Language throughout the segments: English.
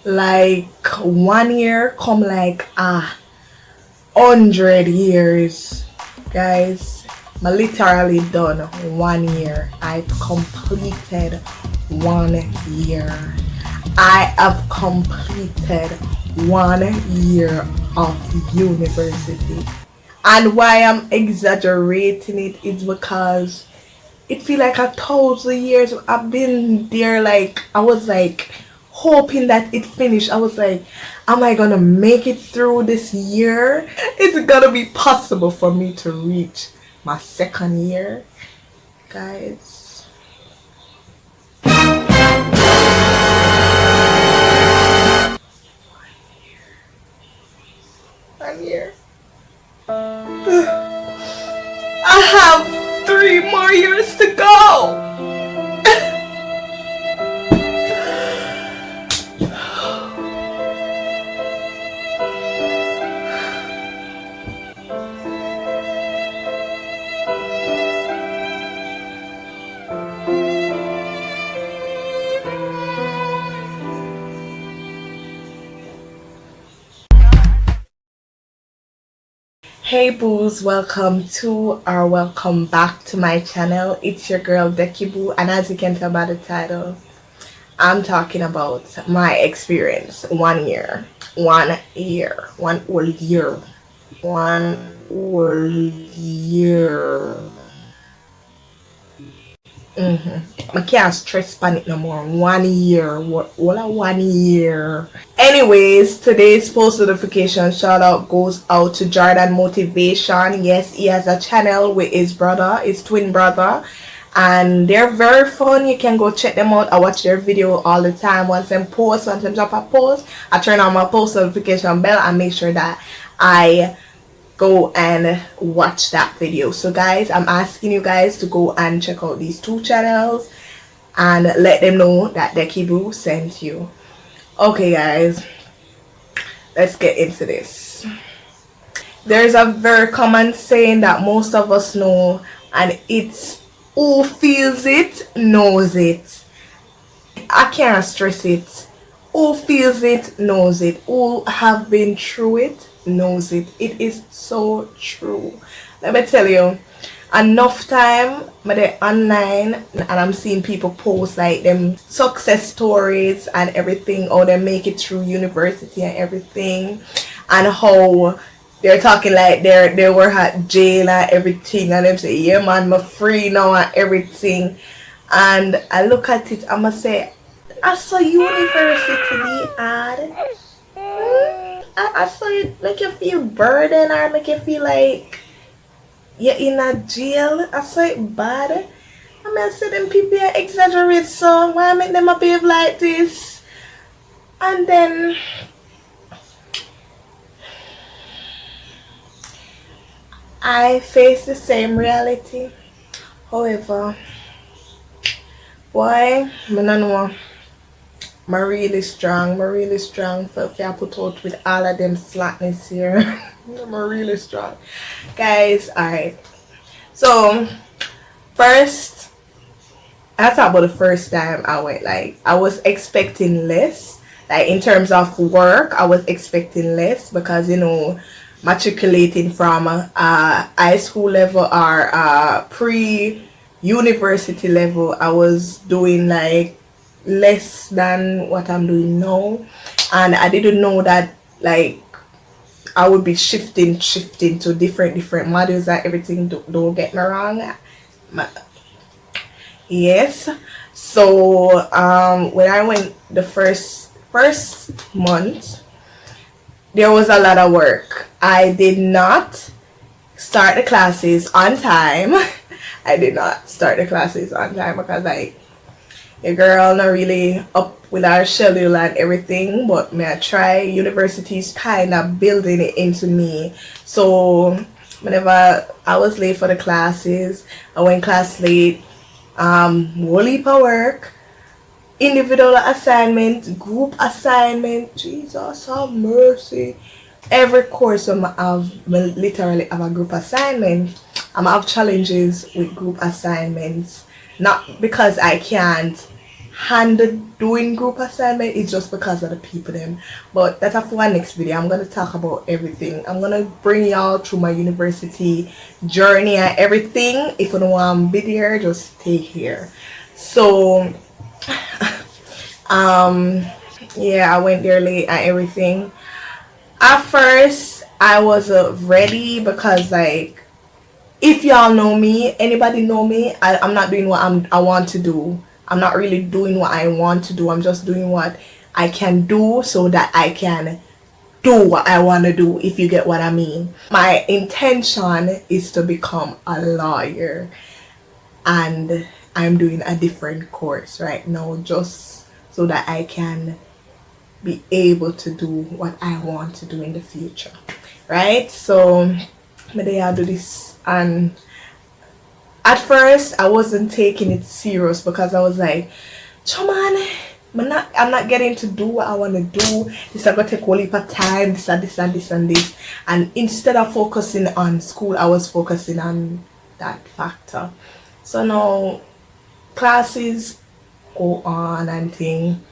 like 1 year come like 100 years, guys. I literally done 1 year. I've completed 1 year. I have completed 1 year of university. And why I'm exaggerating it is because it feel like 1,000 years I've been there. Like I was like hoping that it finished. I was like, am I gonna make it through this year? Is it gonna be possible for me to reach my second year? Guys, 1 year. I have 3 more years to go. Hey boos, welcome back to my channel. It's your girl Dekiboo, and as you can tell by the title, I'm talking about my experience. 1 year, 1 year, 1 whole year, 1 whole year. I can't stress on it no more. 1 year. What a 1 year. Anyways, today's post notification shout out goes out to Jordan Motivation. Yes, he has a channel with his brother, his twin brother. And they're very fun. You can go check them out. I watch their video all the time. Once them drop a post, I turn on my post notification bell and make sure that I go and watch that video. So guys, I'm asking you guys to go and check out these two channels and let them know that Dekiboo sent you. Okay guys, let's get into this. There's a very common saying that most of us know, and it's who feels it knows it. I can't stress it. Who feels it knows it. Who have been through it knows it. It is so true. Let me tell you, enough time I'm online and I'm seeing people post like them success stories and everything, how they make it through university and everything, and how they're talking like they were at jail and everything, and them say, yeah man, I'm free now and everything. And I look at it, I'ma say, I saw university ad. I saw it make you feel burdened or make you feel like you're in a jail. I saw it bad. I mean, I said them people exaggerate, so why make them behave like this? And then I face the same reality. However, boy, I don't know. I'm really strong for if I put out with all of them slackness here. I'm really strong. Guys, alright. So first, I talk about the first time I went. Like I was expecting less. Like in terms of work, I was expecting less because matriculating from high school level or pre-university level, I was doing like less than what I'm doing now, and I didn't know that like I would be shifting to different modules and everything. Don't get me wrong. Yes. So when I went the first month, there was a lot of work. I did not start the classes on time. I did not start the classes on time because your girl not really up with our schedule and everything, but may I try. University's kind of building it into me. So whenever I was late for the classes, I went class late, whole heap of work, individual assignment, group assignment, Jesus have mercy. Every course I literally have a group assignment. I have challenges with group assignments. Not because I can't handle doing group assignment is just because of the people them. But that's for our next video. I'm gonna talk about everything. I'm gonna bring y'all through my university journey and everything. If you don't want to be there, just stay here. So yeah, I went there late and everything. At first I wasn't ready because like, if y'all know me, anybody know me, I'm not doing what I want to do. I'm not really doing what I want to do. I'm just doing what I can do so that I can do what I want to do, if you get what I mean. My intention is to become a lawyer, and I'm doing a different course right now just so that I can be able to do what I want to do in the future, right? So maybe I'll do this. And at first I wasn't taking it serious because I was like, man, I'm not getting to do what I want to do. This is going to take a whole heap of time, this and this and this and this. And instead of focusing on school, I was focusing on that factor. So now classes go on and thing.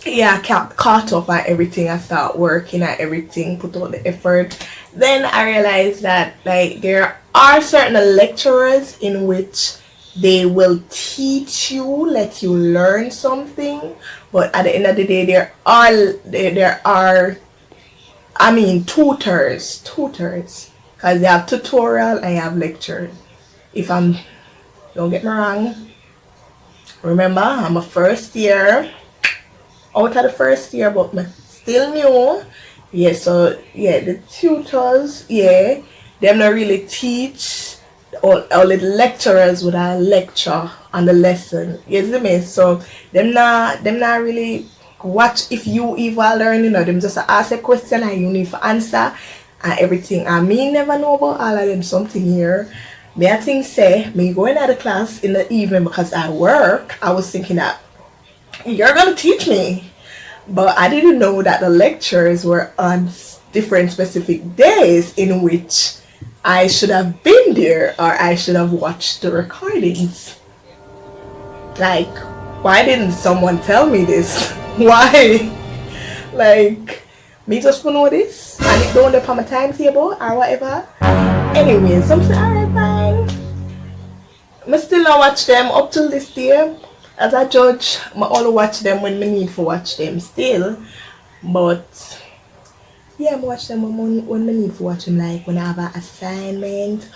Yeah, caught up on everything. I start working at everything, put all the effort. Then I realized that like there are certain lecturers in which they will teach you, let you learn something, but at the end of the day there are I mean tutors, because they have tutorial and you have lecture. If I'm, don't get me wrong, remember I'm a first year, out of the first year, but me still new. Yeah, so yeah, the tutors, yeah, them not really teach, or the lecturers would have lecture on the lesson. You see me? So them not really watch if you even learn, you know, them just ask a question and you need to answer and everything. And me never know about all of them something here. Me I think say me going out of class in the evening because I work, I was thinking that you're gonna teach me. But I didn't know that the lectures were on different specific days in which I should have been there or I should have watched the recordings. Like, why didn't someone tell me this? Why? Like, me just for know this and it don't depend on my timetable or whatever. Anyway, so I'm saying, alright, fine. I still not watch them up till this day. As a judge, I only watch them when I need to watch them still. But yeah, I watch them when I need to watch them, like when I have an assignment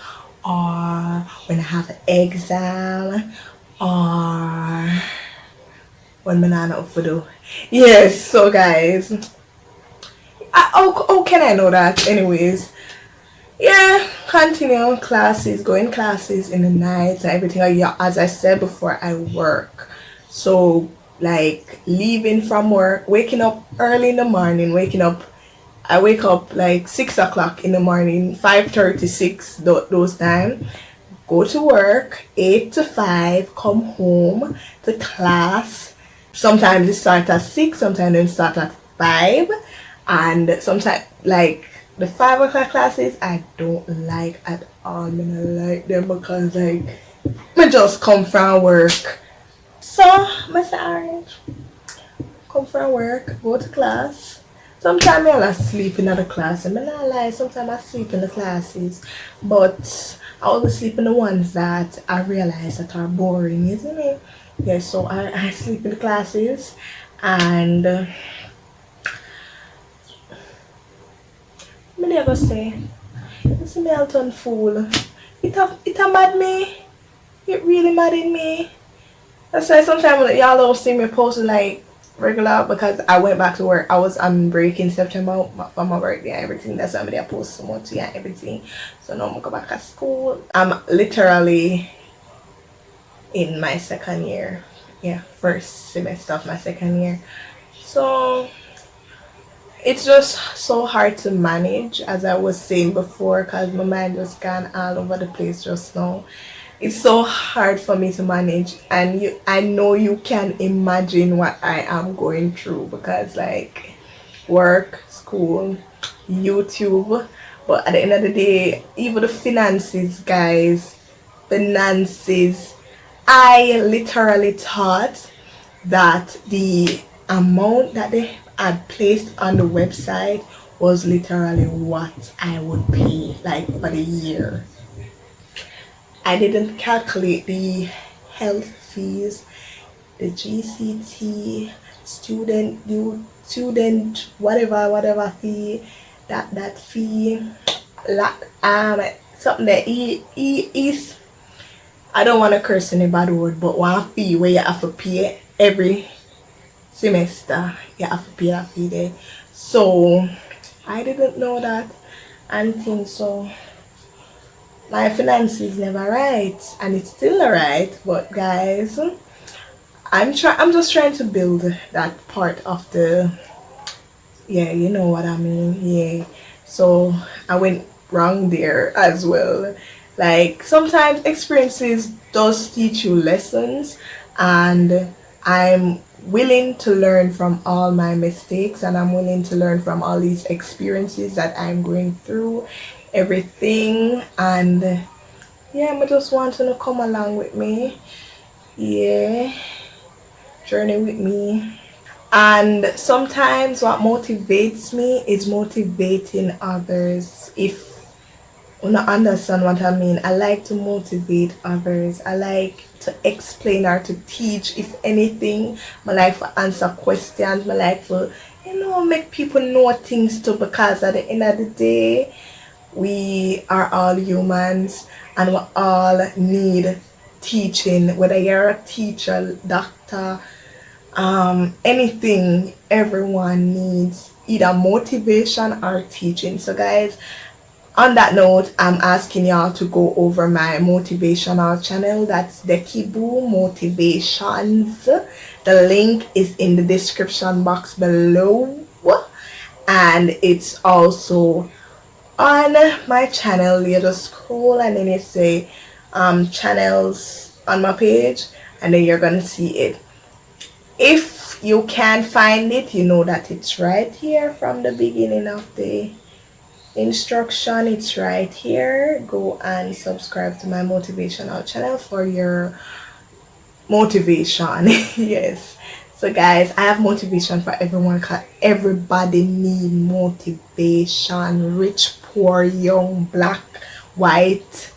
or when I have an exam or when I'm not up to do. Yes, so guys, how can I know that? Anyways, yeah, continue classes, going classes in the night and everything. Yeah, as I said before, I work. So like leaving from work, waking up early in the morning, I wake up like 6 o'clock in the morning, 5:36 those time, go to work 8 to 5, come home to class. Sometimes it starts at 6, sometimes it starts at 5, and sometimes like the 5 o'clock classes I don't like at all. I don't like them because like I just come from work. So I say alright, come from work, go to class. Sometimes I'll sleep in the class. I'm not lie, sometimes I sleep in the classes. But I always sleep in the ones that I realize that are boring, isn't it? Yeah, so I sleep in the classes and me never say, it's a Melton fool. It a mad me. It really mad in me. That's why sometimes y'all don't see me posting like regular because I went back to work. I was on break in September for my birthday and everything. That's why I post so much and everything. So now I'm gonna go back to school. I'm literally in my second year. Yeah, first semester of my second year. So it's just so hard to manage, as I was saying before, because my mind just gone all over the place just now. It's so hard for me to manage, and I know you can imagine what I am going through because like work, school, YouTube, but at the end of the day, even the finances, guys, I literally thought that the amount that they had placed on the website was literally what I would pay like for the year. I didn't calculate the health fees, the GCT, student whatever fee, that fee, something that he is, I don't want to curse any bad word, but one fee where you have to pay every semester, you have to pay that fee there. So I didn't know that and think so. My finances never right, and it's still right. But guys, I'm just trying to build that part of the, yeah, you know what I mean. Yeah. So I went wrong there as well. Like sometimes experiences does teach you lessons, and I'm willing to learn from all my mistakes, and I'm willing to learn from all these experiences that I'm going through, everything. And yeah, I just want to come along with me. Yeah, journey with me. And sometimes what motivates me is motivating others. If you not understand what I mean, I like to motivate others. I like to explain or to teach. If anything, I like to answer questions. I like to, make people know things too, because at the end of the day, we are all humans and we all need teaching, whether you're a teacher, doctor, anything. Everyone needs either motivation or teaching. So guys, on that note, I'm asking y'all to go over my motivational channel. That's Dekiboo Motivations. The link is in the description box below, and it's also on my channel. You just scroll and then you say channels on my page, and then you're gonna see it. If you can't find it, you know that it's right here from the beginning of the instruction. It's right here. Go and subscribe to my motivational channel for your motivation. Yes. So guys, I have motivation for everyone, because everybody need motivation. Rich, poor, young, black, white,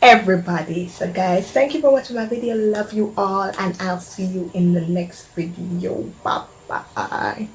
everybody. So guys, thank you for watching my video. Love you all, and I'll see you in the next video. Bye bye.